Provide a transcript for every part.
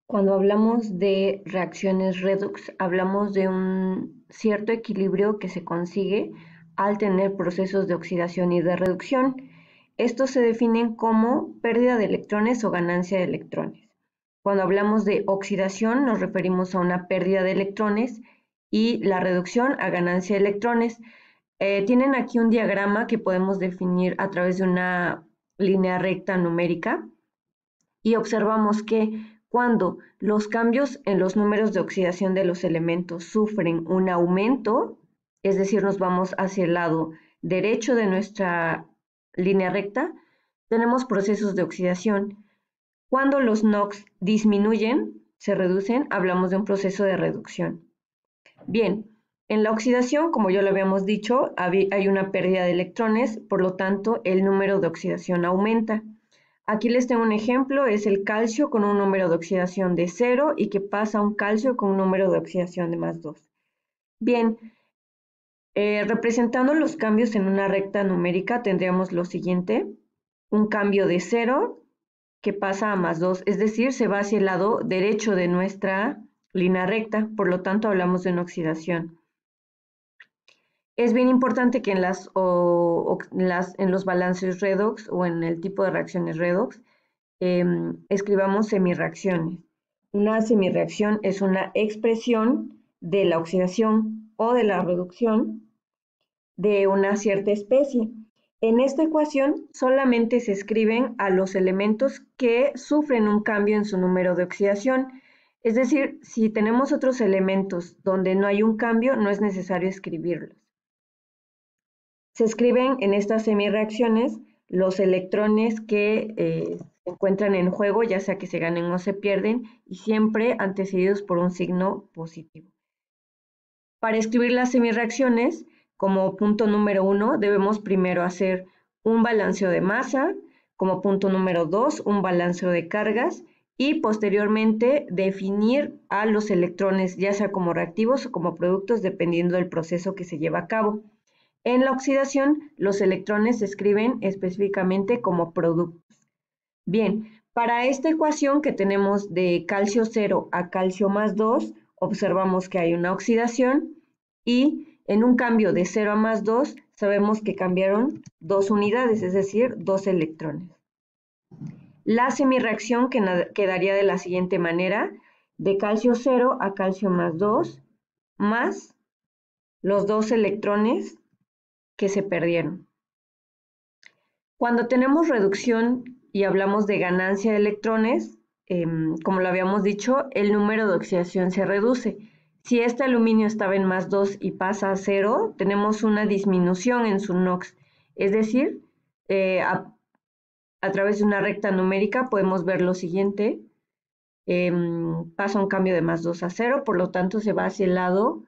Cuando hablamos de reacciones redox, hablamos de un cierto equilibrio que se consigue al tener procesos de oxidación y de reducción. Estos se definen como pérdida de electrones o ganancia de electrones. Cuando hablamos de oxidación, nos referimos a una pérdida de electrones y la reducción a ganancia de electrones. Tienen aquí un diagrama que podemos definir a través de una línea recta numérica y observamos que cuando los cambios en los números de oxidación de los elementos sufren un aumento, es decir, nos vamos hacia el lado derecho de nuestra línea recta, tenemos procesos de oxidación. Cuando los NOx disminuyen, se reducen, hablamos de un proceso de reducción. Bien, en la oxidación, como ya lo habíamos dicho, hay una pérdida de electrones, por lo tanto, el número de oxidación aumenta. Aquí les tengo un ejemplo, es el calcio con un número de oxidación de 0 y que pasa a un calcio con un número de oxidación de +2. Bien, representando los cambios en una recta numérica tendríamos lo siguiente, un cambio de 0 que pasa a +2, es decir, se va hacia el lado derecho de nuestra línea recta, por lo tanto hablamos de una oxidación. Es bien importante que en los balances redox o en el tipo de reacciones redox escribamos semirreacciones. Una semirreacción es una expresión de la oxidación o de la reducción de una cierta especie. En esta ecuación solamente se escriben a los elementos que sufren un cambio en su número de oxidación. Es decir, si tenemos otros elementos donde no hay un cambio, no es necesario escribirlos. Se escriben en estas semirreacciones los electrones que se encuentran en juego, ya sea que se ganen o se pierden, y siempre antecedidos por un signo positivo. Para escribir las semirreacciones, como punto número 1, debemos primero hacer un balanceo de masa, como punto número 2, un balanceo de cargas, y posteriormente definir a los electrones, ya sea como reactivos o como productos, dependiendo del proceso que se lleva a cabo. En la oxidación, los electrones se escriben específicamente como productos. Bien, para esta ecuación que tenemos de calcio 0 a calcio +2, observamos que hay una oxidación y en un cambio de 0 a +2 sabemos que cambiaron 2 unidades, es decir, 2 electrones. La semirreacción quedaría de la siguiente manera, de calcio 0 a calcio +2 más los 2 electrones que se perdieron. Cuando tenemos reducción y hablamos de ganancia de electrones, como lo habíamos dicho, el número de oxidación se reduce. Si este aluminio estaba en +2 y pasa a 0, tenemos una disminución en su NOx. Es decir, a través de una recta numérica podemos ver lo siguiente. Pasa un cambio de +2 a 0, por lo tanto se va hacia el lado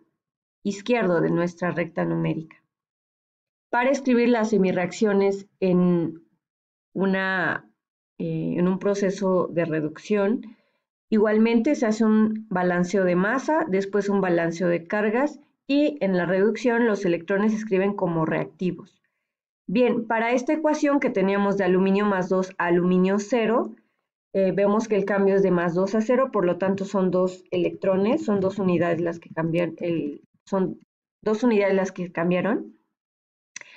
izquierdo de nuestra recta numérica. Para escribir las semirreacciones en un proceso de reducción, igualmente se hace un balanceo de masa, después un balanceo de cargas y en la reducción los electrones se escriben como reactivos. Bien, para esta ecuación que teníamos de aluminio +2 a aluminio 0, vemos que el cambio es de +2 a 0, por lo tanto son 2 electrones, son 2 unidades las que cambian, son 2 unidades las que cambiaron.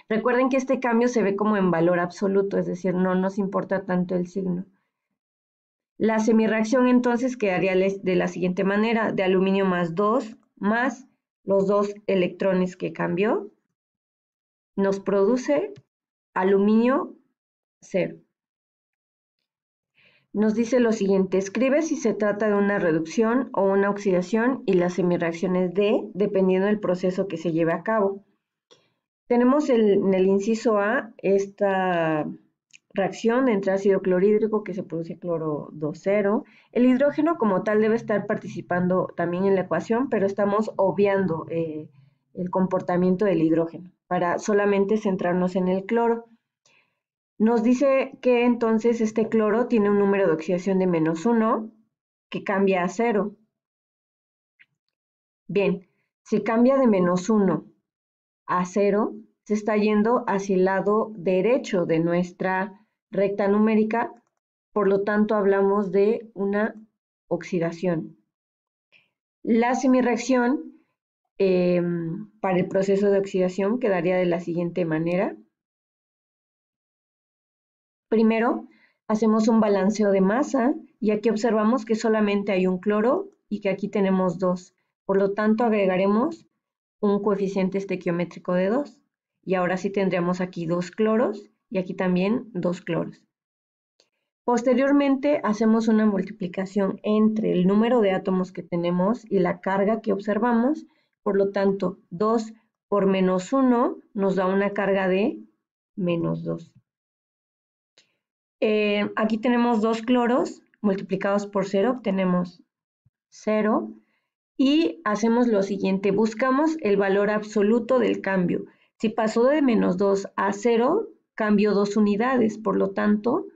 Recuerden que este cambio se ve como en valor absoluto, es decir, no nos importa tanto el signo. La semirreacción entonces quedaría de la siguiente manera, de aluminio +2 más los 2 electrones que cambió, nos produce aluminio 0. Nos dice lo siguiente, escribe si se trata de una reducción o una oxidación y las semirreacciones D, dependiendo del proceso que se lleve a cabo. Tenemos en el inciso A esta reacción entre ácido clorhídrico que se produce cloro 2,0. El hidrógeno como tal debe estar participando también en la ecuación, pero estamos obviando el comportamiento del hidrógeno para solamente centrarnos en el cloro. Nos dice que entonces este cloro tiene un número de oxidación de -1 que cambia a 0. Bien, si cambia de -1 a 0, se está yendo hacia el lado derecho de nuestra recta numérica, por lo tanto hablamos de una oxidación. La semirreacción para el proceso de oxidación quedaría de la siguiente manera. Primero, hacemos un balanceo de masa y aquí observamos que solamente hay un cloro y que aquí tenemos 2. Por lo tanto, agregaremos un coeficiente estequiométrico de 2. Y ahora sí tendríamos aquí 2 cloros y aquí también 2 cloros. Posteriormente, hacemos una multiplicación entre el número de átomos que tenemos y la carga que observamos. Por lo tanto, 2 por menos 1 nos da una carga de menos 2. Aquí tenemos 2 cloros multiplicados por 0, obtenemos 0. Y hacemos lo siguiente, buscamos el valor absoluto del cambio. Si pasó de menos 2 a 0, cambió 2 unidades, por lo tanto,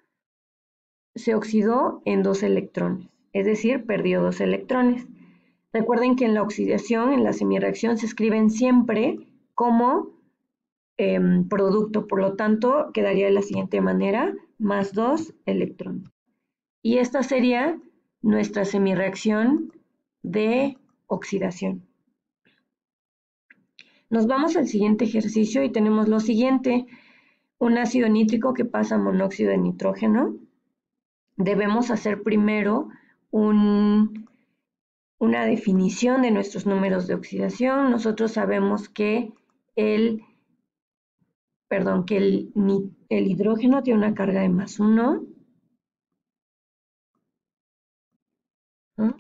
se oxidó en 2 electrones, es decir, perdió 2 electrones. Recuerden que en la oxidación, en la semirreacción, se escriben siempre como producto, por lo tanto, quedaría de la siguiente manera, más 2 electrones. Y esta sería nuestra semirreacción de oxidación. Nos vamos al siguiente ejercicio y tenemos lo siguiente, un ácido nítrico que pasa a monóxido de nitrógeno. Debemos hacer primero una definición de nuestros números de oxidación. Nosotros sabemos que el hidrógeno tiene una carga de más 1. ¿No?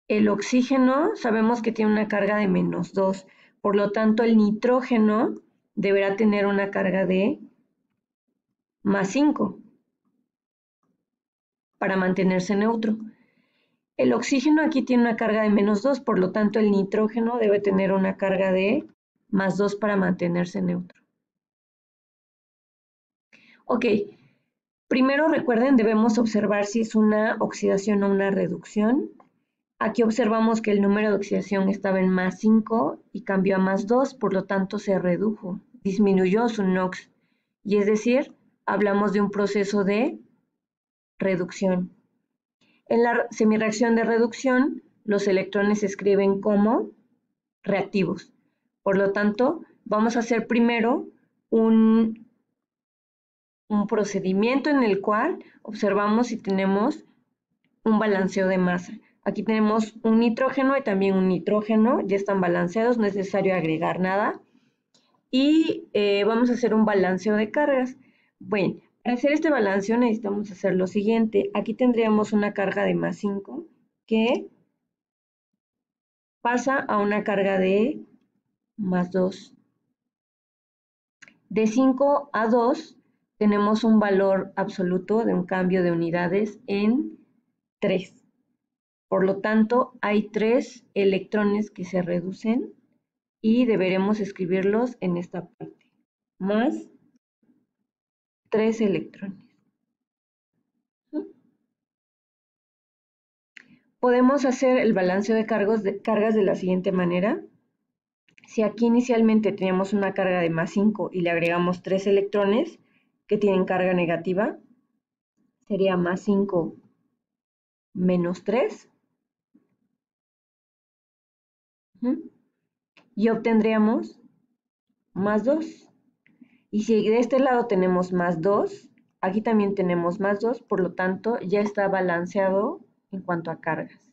El oxígeno sabemos que tiene una carga de menos 2. Por lo tanto, el nitrógeno deberá tener una carga de más 5 para mantenerse neutro. El oxígeno aquí tiene una carga de menos 2, por lo tanto el nitrógeno debe tener una carga de más 2 para mantenerse neutro. Ok, primero recuerden, debemos observar si es una oxidación o una reducción. Aquí observamos que el número de oxidación estaba en más 5 y cambió a más 2, por lo tanto se redujo, disminuyó su NOx. Y es decir, hablamos de un proceso de reducción. En la semirreacción de reducción, los electrones se escriben como reactivos. Por lo tanto, vamos a hacer primero un procedimiento en el cual observamos si tenemos un balanceo de masa. Aquí tenemos un nitrógeno y también un nitrógeno, ya están balanceados, no es necesario agregar nada. Y vamos a hacer un balanceo de cargas. Bueno, para hacer este balanceo necesitamos hacer lo siguiente. Aquí tendríamos una carga de más 5 que pasa a una carga de más 2. De 5 a 2 tenemos un valor absoluto de un cambio de unidades en 3. Por lo tanto, hay 3 electrones que se reducen y deberemos escribirlos en esta parte. Más 3 electrones. Podemos hacer el balanceo de cargas de la siguiente manera. Si aquí inicialmente teníamos una carga de más 5 y le agregamos 3 electrones que tienen carga negativa, sería más 5 menos 3. Y obtendríamos más 2. Y si de este lado tenemos más 2, aquí también tenemos más 2, por lo tanto ya está balanceado en cuanto a cargas.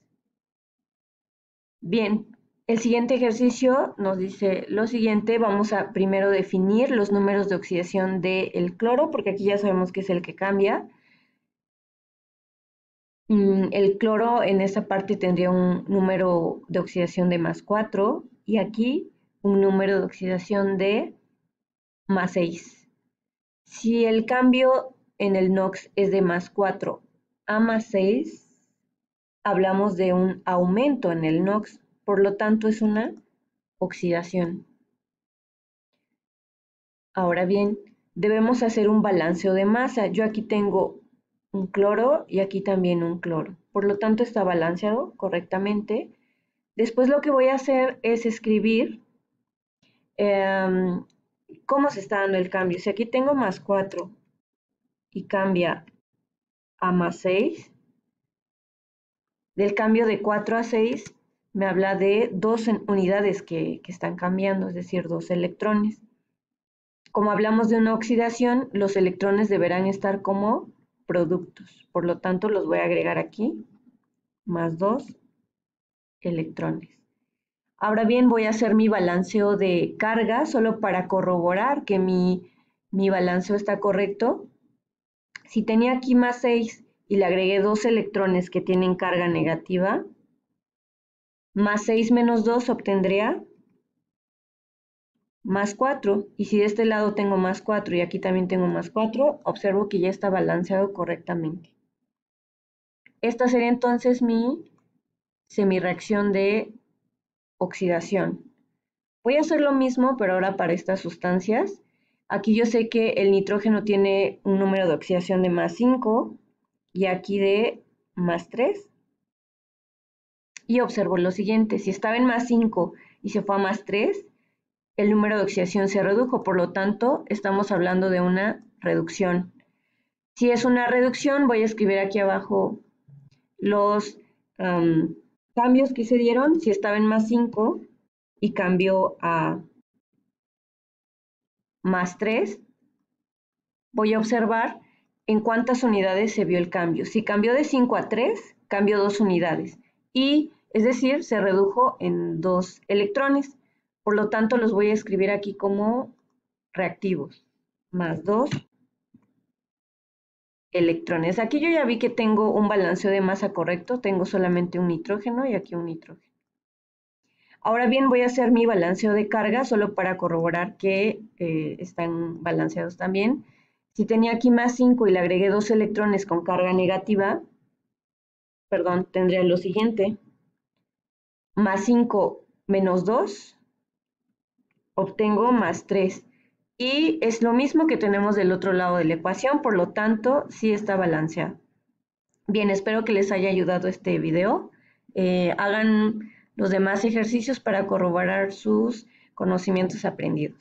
Bien, el siguiente ejercicio nos dice lo siguiente, vamos a primero definir los números de oxidación del cloro, porque aquí ya sabemos que es el que cambia. El cloro en esta parte tendría un número de oxidación de más 4 y aquí un número de oxidación de más 6. Si el cambio en el NOx es de más 4 a más 6, hablamos de un aumento en el NOx, por lo tanto es una oxidación. Ahora bien, debemos hacer un balanceo de masa. Yo aquí tengo un cloro y aquí también un cloro. Por lo tanto está balanceado correctamente. Después lo que voy a hacer es escribir cómo se está dando el cambio. Si aquí tengo más 4 y cambia a más 6. Del cambio de 4 a 6 me habla de 2 unidades que están cambiando, es decir, 2 electrones. Como hablamos de una oxidación, los electrones deberán estar como productos. Por lo tanto, los voy a agregar aquí, más 2 electrones. Ahora bien, voy a hacer mi balanceo de carga solo para corroborar que mi balanceo está correcto. Si tenía aquí más 6 y le agregué 2 electrones que tienen carga negativa, más 6 menos 2 obtendría más 4. Y si de este lado tengo más 4 y aquí también tengo más 4, observo que ya está balanceado correctamente. Esta sería entonces mi semirreacción de oxidación. Voy a hacer lo mismo, pero ahora para estas sustancias. Aquí yo sé que el nitrógeno tiene un número de oxidación de más 5 y aquí de más 3. Y observo lo siguiente, si estaba en más 5 y se fue a más 3, el número de oxidación se redujo, por lo tanto estamos hablando de una reducción. Si es una reducción, voy a escribir aquí abajo los cambios que se dieron. Si estaba en más 5 y cambió a más 3, voy a observar en cuántas unidades se vio el cambio. Si cambió de 5 a 3, cambió 2 unidades. Y, es decir, se redujo en 2 electrones. Por lo tanto, los voy a escribir aquí como reactivos. Más 2 electrones. Aquí yo ya vi que tengo un balanceo de masa correcto. Tengo solamente un nitrógeno y aquí un nitrógeno. Ahora bien, voy a hacer mi balanceo de carga solo para corroborar que están balanceados también. Si tenía aquí más 5 y le agregué 2 electrones con carga negativa, perdón, tendría lo siguiente. Más 5 menos 2, obtengo más 3. Y es lo mismo que tenemos del otro lado de la ecuación, por lo tanto, sí está balanceado. Bien, espero que les haya ayudado este video. Hagan los demás ejercicios para corroborar sus conocimientos aprendidos.